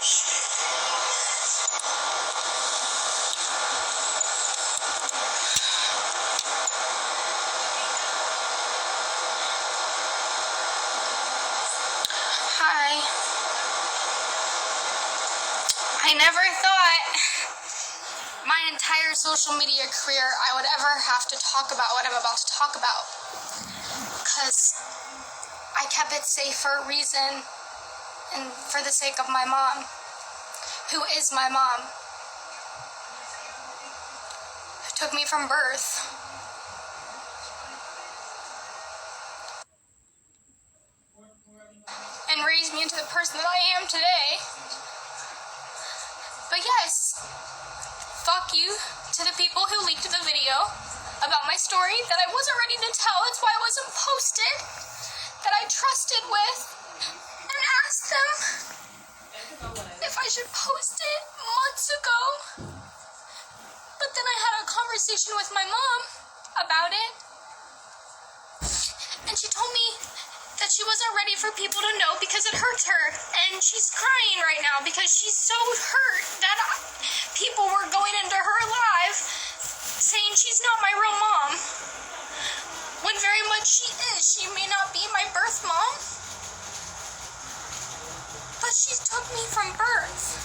Hi. I never thought my entire social media career I would ever have to talk about what I'm about to talk about. Because I kept it safe for a reason and for the sake of my mom, who is my mom, who took me from birth. And raised me into the person that I am today. But yes, fuck you to the people who leaked the video about my story that I wasn't ready to tell. That's why it wasn't posted. That I trusted with and asked them if I should post it months ago. But then I had a conversation with my mom about it. And she told me that she wasn't ready for people to know because it hurts her. And she's crying right now because she's so hurt that people were going into her live saying she's not my real mom. When very much she is. She may not be my birth mom, but she took me from birth.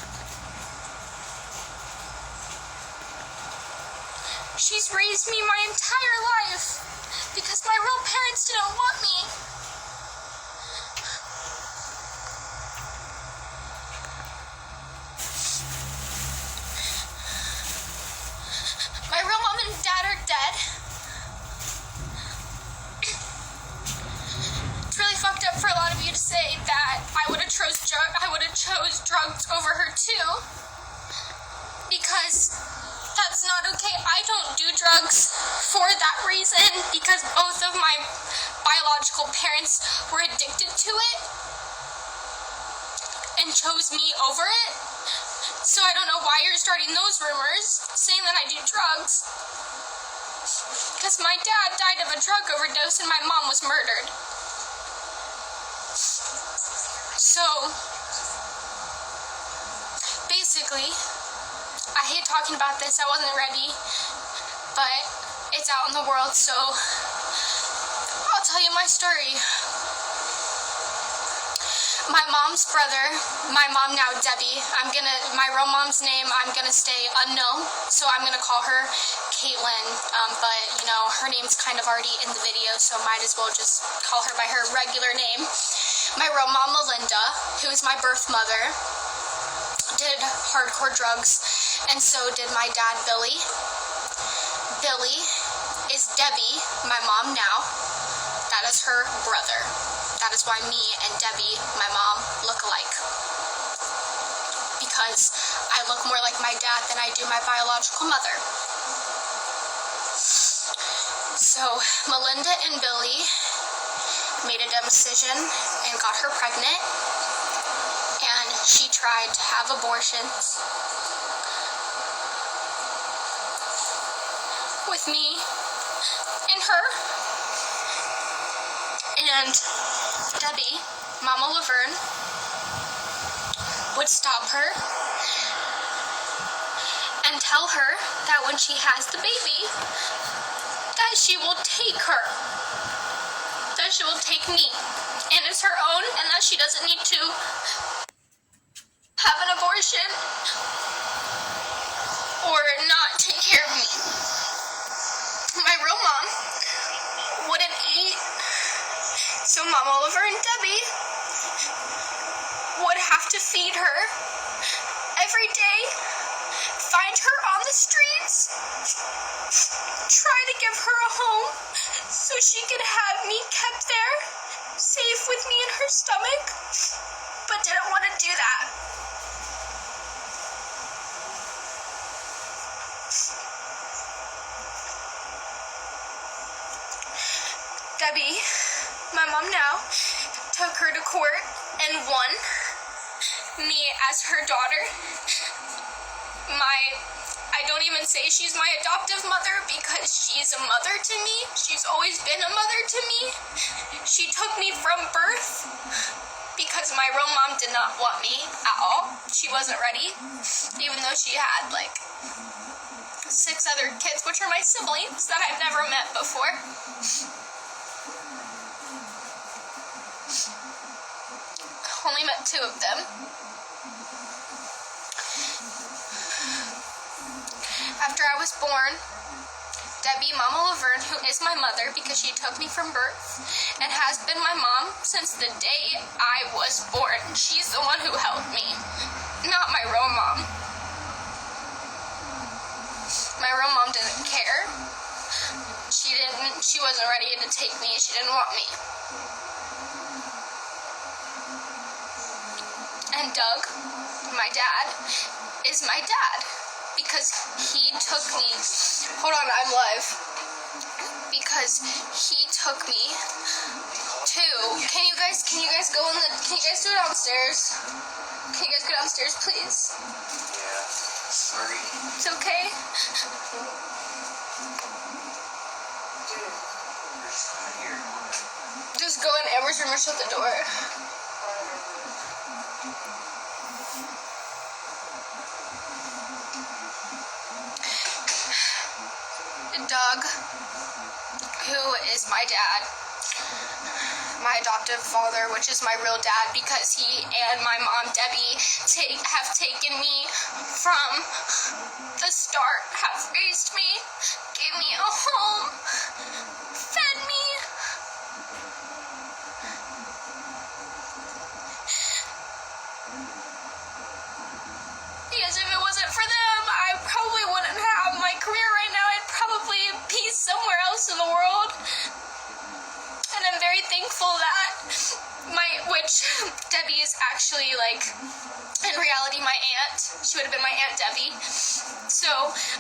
She's raised me my entire life because my real parents didn't want me. My real mom and dad are dead. It's really fucked up for a lot of you to say that I would have chose drugs over her too, because that's not okay. I don't do drugs for that reason, because both of my biological parents were addicted to it and chose me over it. So I don't know why you're starting those rumors, saying that I do drugs. Because my dad died of a drug overdose and my mom was murdered. So, basically, I hate talking about this, I wasn't ready, but it's out in the world, so I'll tell you my story. My mom's brother, my mom now, Debbie, my real mom's name, I'm gonna stay unknown, so I'm gonna call her Caitlin, but, you know, her name's kind of already in the video, so might as well just call her by her regular name. My real mom, Melinda, who is my birth mother, did hardcore drugs, and so did my dad, Billy. Billy is Debbie, my mom now. That is her brother. That is why me and Debbie, my mom, look alike. Because I look more like my dad than I do my biological mother. So Melinda and Billy made a dumb decision and got her pregnant. And she tried to have abortions with me and her. And Debbie, Mama Lavern, would stop her and tell her that when she has the baby, that she will take her. That she will take me. And it's her own, and that she doesn't need to have an abortion or not take care of me. My real mom wouldn't eat, so Mama Oliver and Debbie would have to feed her every day, find her on the streets, try to give her a home so she could have me kept there, safe with me in her stomach, but didn't want to do that. Debbie, my mom now, took her to court and won. Me as her daughter. I don't even say she's my adoptive mother because she's a mother to me. She's always been a mother to me. She took me from birth because my real mom did not want me at all. She wasn't ready, even though she had like 6 other kids, which are my siblings that I've never met before. Only met 2 of them. After I was born, Debbie, Mama Lavern, who is my mother because she took me from birth and has been my mom since the day I was born. She's the one who helped me, not my real mom. My real mom didn't care. She wasn't ready to take me. She didn't want me. And Doug, my dad, is my dad because he took me. Hold on, I'm live. Because he took me to. Can you guys go can you guys do it downstairs? Can you guys go downstairs, please? Yeah. Sorry. It's okay. Just go in Amber's room and shut the door. Doug, who is my dad, my adoptive father, which is my real dad because he and my mom, Debbie, have taken me from the start, have raised me, gave me a home, fed me. Because if it wasn't for them, I probably wouldn't have my career right now. I'd probably be somewhere else in the world. And I'm very thankful that which Debbie is actually, like, in reality, my aunt. She would have been my Aunt Debbie. So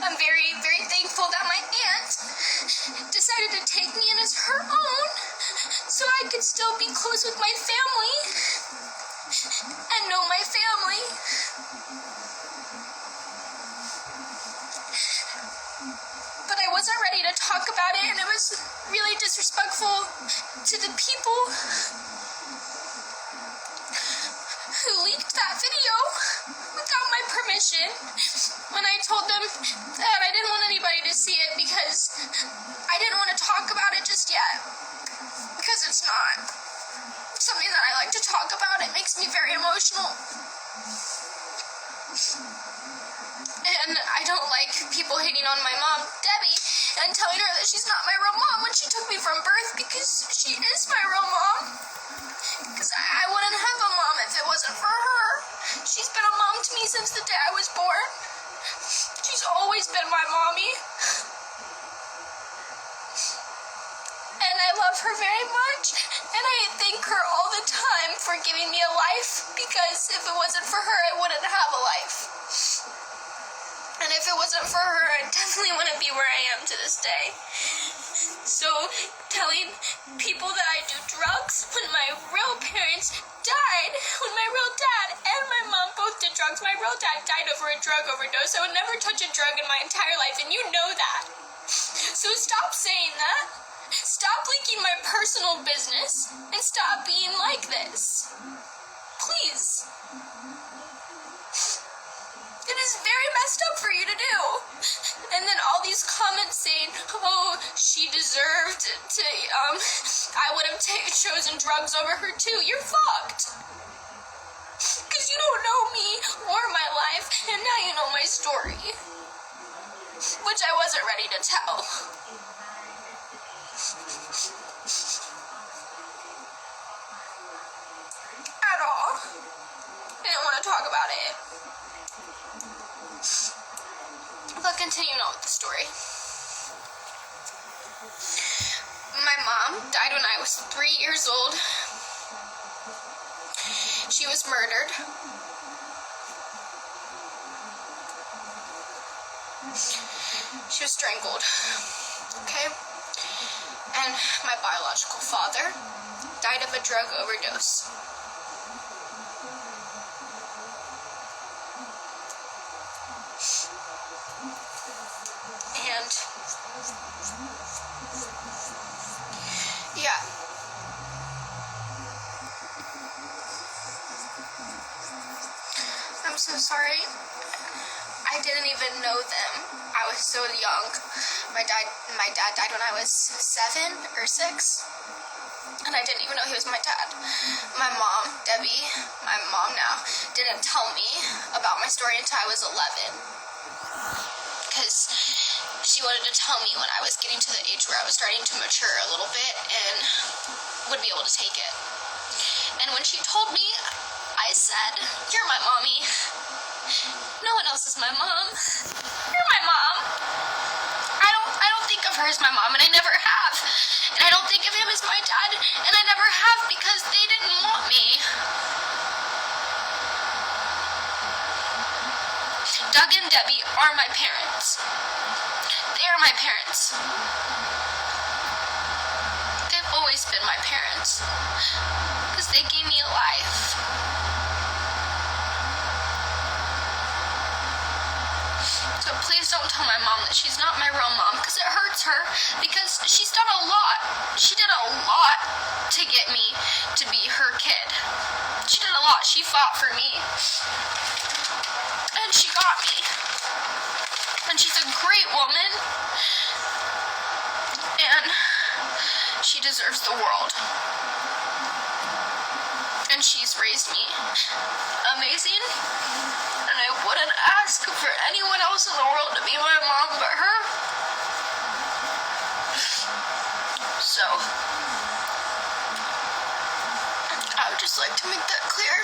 I'm very, very thankful that my aunt decided to take me in as her own so I could still be close with my family and know my family. But I wasn't ready to talk about it, and it was really disrespectful to the people who leaked that video without my permission when I told them that I didn't want anybody to see it because I didn't want to talk about it just yet, because it's not something that I like to talk about. It makes me very emotional. And I don't like people hating on my mom, Debbie, and telling her that she's not my real mom when she took me from birth, because she is my real mom. Because I wouldn't have a mom if it wasn't for her. She's been a mom to me since the day I was born. She's always been my mommy. And I love her very much, and I thank her all the time for giving me a life, because if it wasn't for her, I wouldn't have a life. And if it wasn't for her, I definitely wouldn't be where I am to this day. So, telling people that I do drugs when my real parents died, when my real dad and my mom both did drugs. My real dad died over a drug overdose. I would never touch a drug in my entire life, and you know that. So stop saying that. Stop leaking my personal business, and stop being like this. Please. It is very messed up for you to do. And then all these comments saying, oh, she deserved to, I would have chosen drugs over her too. You're fucked. Because you don't know me or my life, and now you know my story. Which I wasn't ready to tell. At all. I didn't want to talk about it. But continuing on with the story. My mom died when I was 3 years old. She was murdered. She was strangled. Okay? And my biological father died of a drug overdose. And yeah. so sorry. I didn't even know them. I was so young. My dad died when I was 7 or 6. And I didn't even know he was my dad. My mom, Debbie, my mom now, didn't tell me about my story until I was 11. Because she wanted to tell me when I was getting to the age where I was starting to mature a little bit and would be able to take it. And when she told me, I said, "You're my mommy. No one else is my mom. You're my mom." I don't think of her as my mom, and I never have. And I don't think of him as my dad, and I never have because they didn't want me. Doug and Debbie are my parents. They are my parents. They've always been my parents because they gave me a life. So please don't tell my mom that she's not my real mom, because it hurts her, because she's done a lot. She did a lot to get me to be her kid. She did a lot. She fought for me. And she got me. And she's a great woman. And she deserves the world. And she's raised me amazing. And I wouldn't ask for anyone else in the world to be my mom but her. So, I would just like to make that clear.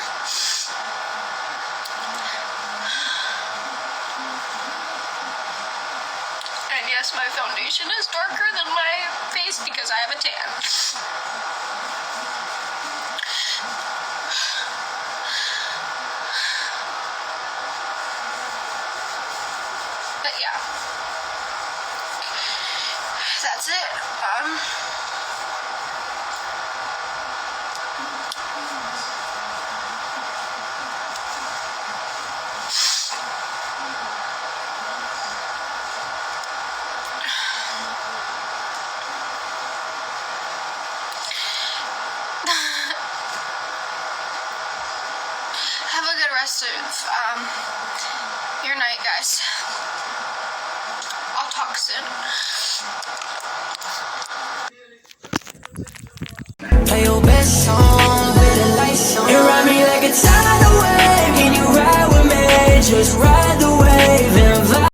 And yes, my foundation is darker than my face because I have a tan. But yeah, that's it. Have a good rest of your night, guys. I'll talk soon. Play your best song.